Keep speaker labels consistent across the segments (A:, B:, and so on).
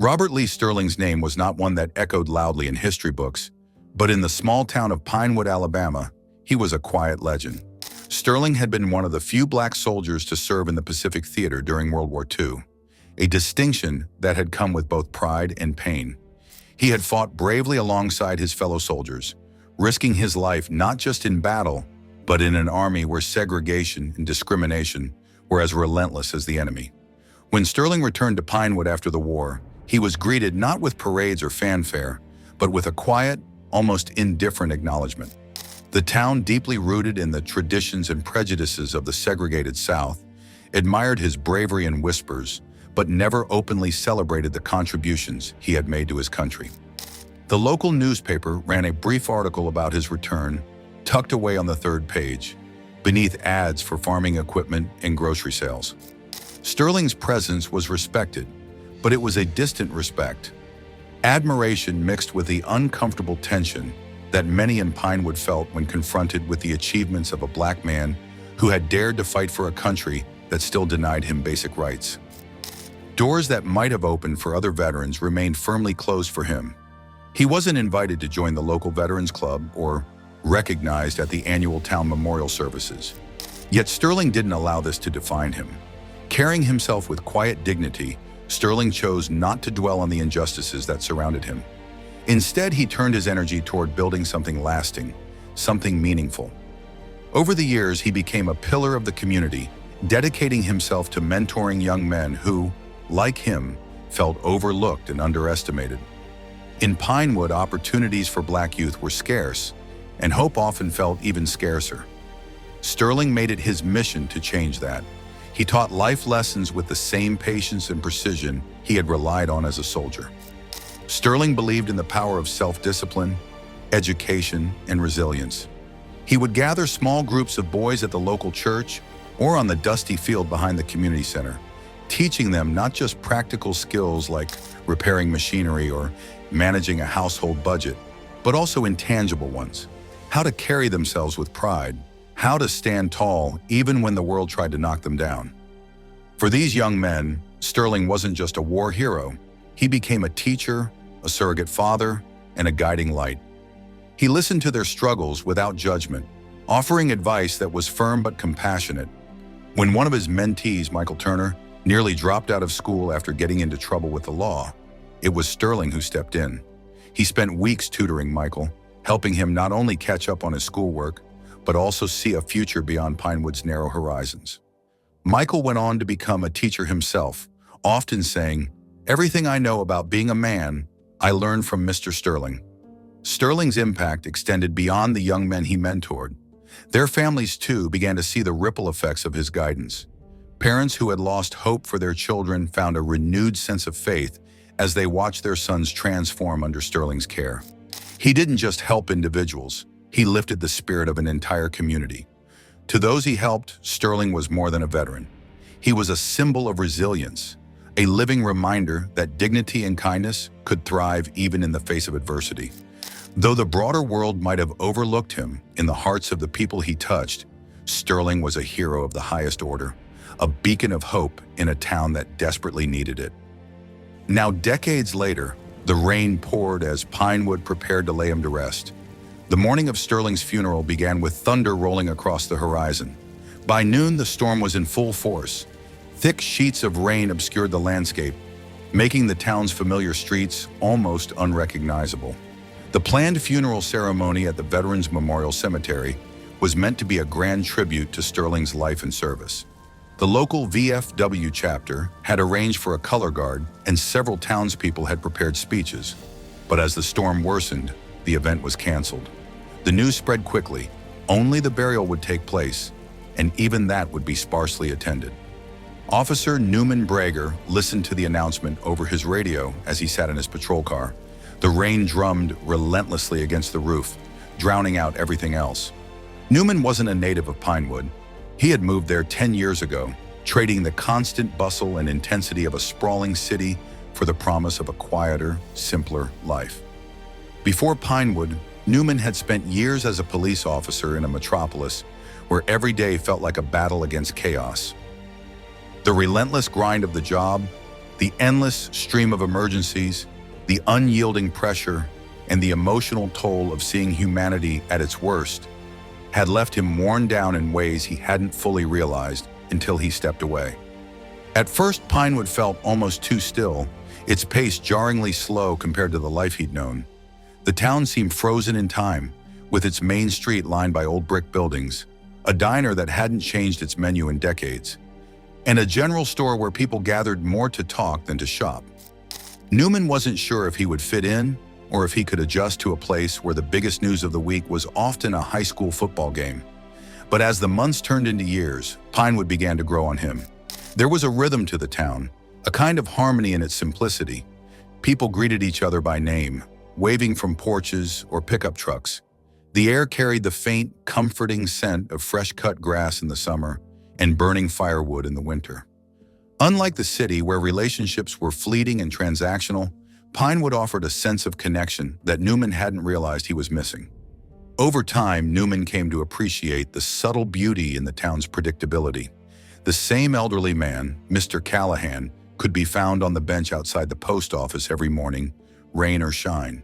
A: Robert Lee Sterling's name was not one that echoed loudly in history books, but in the small town of Pinewood, Alabama, he was a quiet legend. Sterling had been one of the few black soldiers to serve in the Pacific Theater during World War II, a distinction that had come with both pride and pain. He had fought bravely alongside his fellow soldiers, risking his life not just in battle, but in an army where segregation and discrimination were as relentless as the enemy. When Sterling returned to Pinewood after the war, he was greeted not with parades or fanfare, but with a quiet, almost indifferent acknowledgement. The town, deeply rooted in the traditions and prejudices of the segregated South, admired his bravery in whispers, but never openly celebrated the contributions he had made to his country. The local newspaper ran a brief article about his return, tucked away on the third page, beneath ads for farming equipment and grocery sales. Sterling's presence was respected, but it was a distant respect. Admiration mixed with the uncomfortable tension that many in Pinewood felt when confronted with the achievements of a black man who had dared to fight for a country that still denied him basic rights. Doors that might have opened for other veterans remained firmly closed for him. He wasn't invited to join the local Veterans Club or recognized at the annual town memorial services. Yet Sterling didn't allow this to define him. Carrying himself with quiet dignity, Sterling chose not to dwell on the injustices that surrounded him. Instead, he turned his energy toward building something lasting, something meaningful. Over the years, he became a pillar of the community, dedicating himself to mentoring young men who, like him, felt overlooked and underestimated. In Pinewood, opportunities for black youth were scarce, and hope often felt even scarcer. Sterling made it his mission to change that. He taught life lessons with the same patience and precision he had relied on as a soldier. Sterling believed in the power of self-discipline, education, and resilience. He would gather small groups of boys at the local church or on the dusty field behind the community center, teaching them not just practical skills like repairing machinery or managing a household budget, but also intangible ones. How to carry themselves with pride, how to stand tall even when the world tried to knock them down. For these young men, Sterling wasn't just a war hero. He became a teacher, a surrogate father, and a guiding light. He listened to their struggles without judgment, offering advice that was firm but compassionate. When one of his mentees, Michael Turner, nearly dropped out of school after getting into trouble with the law, it was Sterling who stepped in. He spent weeks tutoring Michael, helping him not only catch up on his schoolwork, but also see a future beyond Pinewood's narrow horizons. Michael went on to become a teacher himself, often saying, "Everything I know about being a man, I learned from Mr. Sterling." Sterling's impact extended beyond the young men he mentored. Their families, too, began to see the ripple effects of his guidance. Parents who had lost hope for their children found a renewed sense of faith as they watched their sons transform under Sterling's care. He didn't just help individuals, he lifted the spirit of an entire community. To those he helped, Sterling was more than a veteran. He was a symbol of resilience, a living reminder that dignity and kindness could thrive even in the face of adversity. Though the broader world might have overlooked him, in the hearts of the people he touched, Sterling was a hero of the highest order, a beacon of hope in a town that desperately needed it. Now, decades later, the rain poured as Pinewood prepared to lay him to rest. The morning of Sterling's funeral began with thunder rolling across the horizon. By noon, the storm was in full force. Thick sheets of rain obscured the landscape, making the town's familiar streets almost unrecognizable. The planned funeral ceremony at the Veterans Memorial Cemetery was meant to be a grand tribute to Sterling's life and service. The local VFW chapter had arranged for a color guard, and several townspeople had prepared speeches. But as the storm worsened, the event was canceled. The news spread quickly. Only the burial would take place, and even that would be sparsely attended. Officer Newman listened to the announcement over his radio as he sat in his patrol car. The rain drummed relentlessly against the roof, drowning out everything else. Newman wasn't a native of Pinewood. He had moved there 10 years ago, trading the constant bustle and intensity of a sprawling city for the promise of a quieter, simpler life. Before Pinewood, Newman had spent years as a police officer in a metropolis where every day felt like a battle against chaos. The relentless grind of the job, The endless stream of emergencies, the unyielding pressure, and the emotional toll of seeing humanity at its worst had left him worn down in ways he hadn't fully realized until he stepped away. At first, Pinewood felt almost too still, its pace jarringly slow compared to the life he'd known. The town seemed frozen in time, with its main street lined by old brick buildings, a diner that hadn't changed its menu in decades, and a general store where people gathered more to talk than to shop. Newman wasn't sure if he would fit in or if he could adjust to a place where the biggest news of the week was often a high school football game. But as the months turned into years, Pinewood began to grow on him. There was a rhythm to the town, a kind of harmony in its simplicity. People greeted each other by name, waving from porches or pickup trucks. The air carried the faint, comforting scent of fresh-cut grass in the summer and burning firewood in the winter. Unlike the city, where relationships were fleeting and transactional, Pinewood offered a sense of connection that Newman hadn't realized he was missing. Over time, Newman came to appreciate the subtle beauty in the town's predictability. The same elderly man, Mr. Callahan, could be found on the bench outside the post office every morning, rain or shine.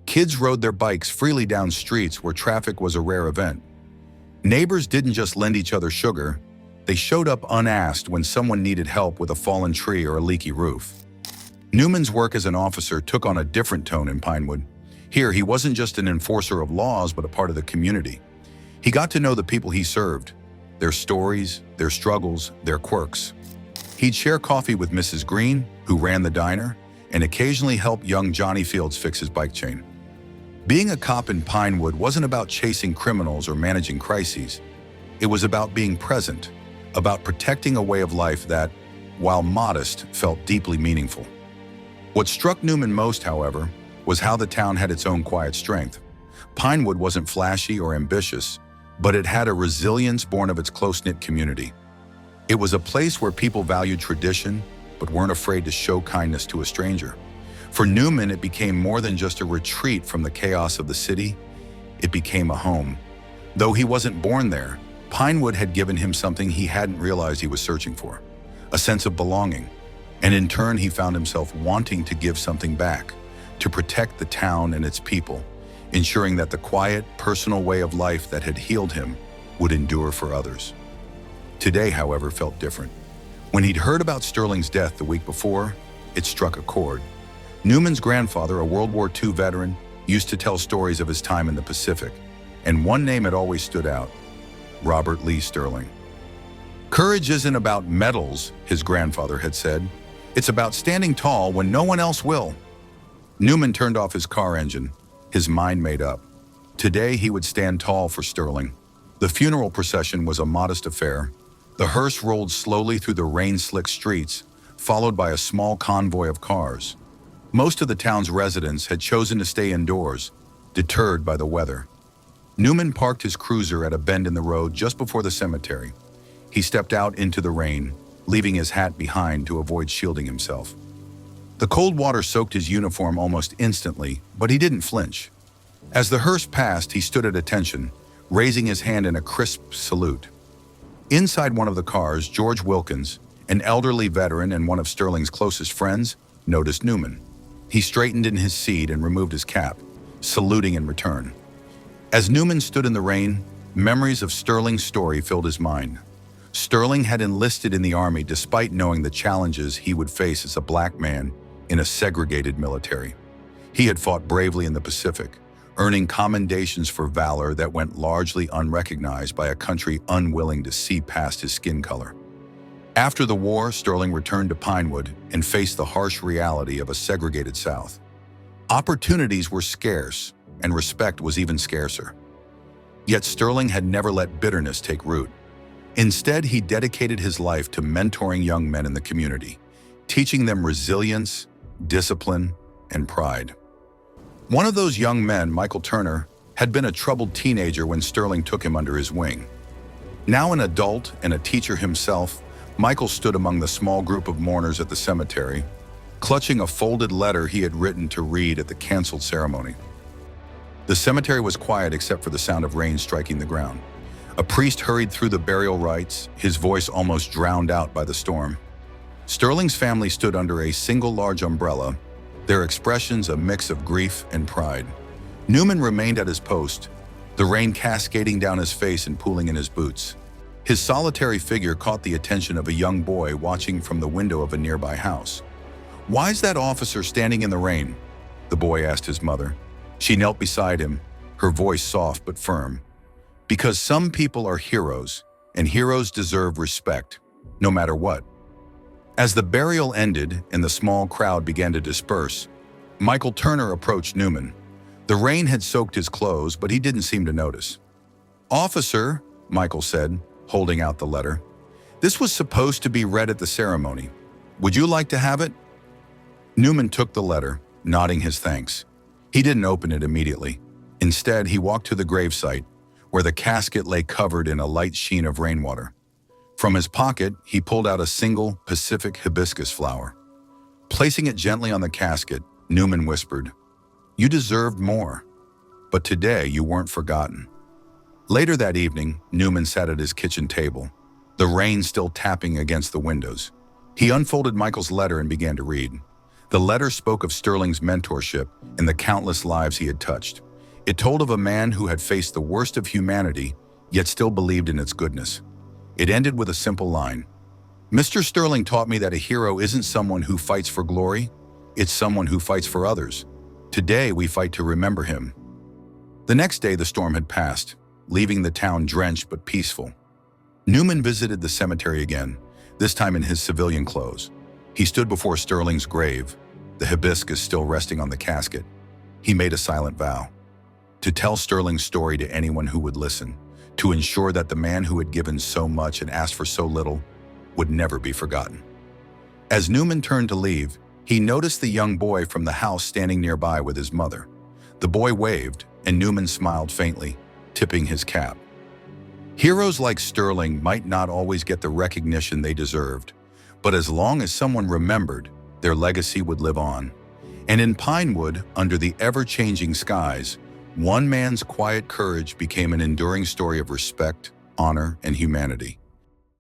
A: Kids rode their bikes freely down streets where traffic was a rare event. Neighbors didn't just lend each other sugar, they showed up unasked when someone needed help with a fallen tree or a leaky roof. Newman's work as an officer took on a different tone in Pinewood. Here, he wasn't just an enforcer of laws, but a part of the community. He got to know the people he served, their stories, their struggles, their quirks. He'd share coffee with Mrs. Green, who ran the diner, and occasionally help young Johnny Fields fix his bike chain. Being a cop in Pinewood wasn't about chasing criminals or managing crises. It was about being present, about protecting a way of life that, while modest, felt deeply meaningful. What struck Newman most, however, was how the town had its own quiet strength. Pinewood wasn't flashy or ambitious, but it had a resilience born of its close-knit community. It was a place where people valued tradition, but weren't afraid to show kindness to a stranger. For Newman, it became more than just a retreat from the chaos of the city. It became a home. Though he wasn't born there, Pinewood had given him something he hadn't realized he was searching for, a sense of belonging. And in turn, he found himself wanting to give something back, to protect the town and its people, ensuring that the quiet, personal way of life that had healed him would endure for others. Today, however, felt different. When he'd heard about Sterling's death the week before, it struck a chord. Newman's grandfather, a World War II veteran, used to tell stories of his time in the Pacific, and one name had always stood out: Robert Lee Sterling. "Courage isn't about medals," his grandfather had said. "It's about standing tall when no one else will." Newman turned off his car engine, his mind made up. Today he would stand tall for Sterling. The funeral procession was a modest affair. The hearse rolled slowly through the rain-slick streets, followed by a small convoy of cars. Most of the town's residents had chosen to stay indoors, deterred by the weather. Newman parked his cruiser at a bend in the road just before the cemetery. He stepped out into the rain, leaving his hat behind to avoid shielding himself. The cold water soaked his uniform almost instantly, but he didn't flinch. As the hearse passed, he stood at attention, raising his hand in a crisp salute. Inside one of the cars, George Wilkins, an elderly veteran and one of Sterling's closest friends, noticed Newman. He straightened in his seat and removed his cap, saluting in return. As Newman stood in the rain, memories of Sterling's story filled his mind. Sterling had enlisted in the Army despite knowing the challenges he would face as a black man in a segregated military. He had fought bravely in the Pacific, earning commendations for valor that went largely unrecognized by a country unwilling to see past his skin color. After the war, Sterling returned to Pinewood and faced the harsh reality of a segregated South. Opportunities were scarce, and respect was even scarcer. Yet Sterling had never let bitterness take root. Instead, he dedicated his life to mentoring young men in the community, teaching them resilience, discipline, and pride. One of those young men, Michael Turner, had been a troubled teenager when Sterling took him under his wing. Now an adult and a teacher himself, Michael stood among the small group of mourners at the cemetery, clutching a folded letter he had written to read at the canceled ceremony. The cemetery was quiet except for the sound of rain striking the ground. A priest hurried through the burial rites, his voice almost drowned out by the storm. Sterling's family stood under a single large umbrella, their expressions a mix of grief and pride. Newman remained at his post, the rain cascading down his face and pooling in his boots. His solitary figure caught the attention of a young boy watching from the window of a nearby house. "Why's that officer standing in the rain?" the boy asked his mother. She knelt beside him, her voice soft but firm. "Because some people are heroes, and heroes deserve respect, no matter what." As the burial ended and the small crowd began to disperse, Michael Turner approached Newman. The rain had soaked his clothes, but he didn't seem to notice. "Officer," Michael said, holding out the letter, "this was supposed to be read at the ceremony. Would you like to have it?" Newman took the letter, nodding his thanks. He didn't open it immediately. Instead, he walked to the gravesite, where the casket lay covered in a light sheen of rainwater. From his pocket, he pulled out a single Pacific hibiscus flower. Placing it gently on the casket, Newman whispered, "You deserved more, but today you weren't forgotten." Later that evening, Newman sat at his kitchen table, the rain still tapping against the windows. He unfolded Michael's letter and began to read. The letter spoke of Sterling's mentorship and the countless lives he had touched. It told of a man who had faced the worst of humanity, yet still believed in its goodness. It ended with a simple line. "Mr. Sterling taught me that a hero isn't someone who fights for glory, it's someone who fights for others. Today we fight to remember him." The next day the storm had passed, leaving the town drenched but peaceful. Newman visited the cemetery again, this time in his civilian clothes. He stood before Sterling's grave, the hibiscus still resting on the casket. He made a silent vow to tell Sterling's story to anyone who would listen, to ensure that the man who had given so much and asked for so little would never be forgotten. As Newman turned to leave, he noticed the young boy from the house standing nearby with his mother. The boy waved, and Newman smiled faintly, tipping his cap. Heroes like Sterling might not always get the recognition they deserved, but as long as someone remembered, their legacy would live on. And in Pinewood, under the ever-changing skies, one man's quiet courage became an enduring story of respect, honor, and humanity.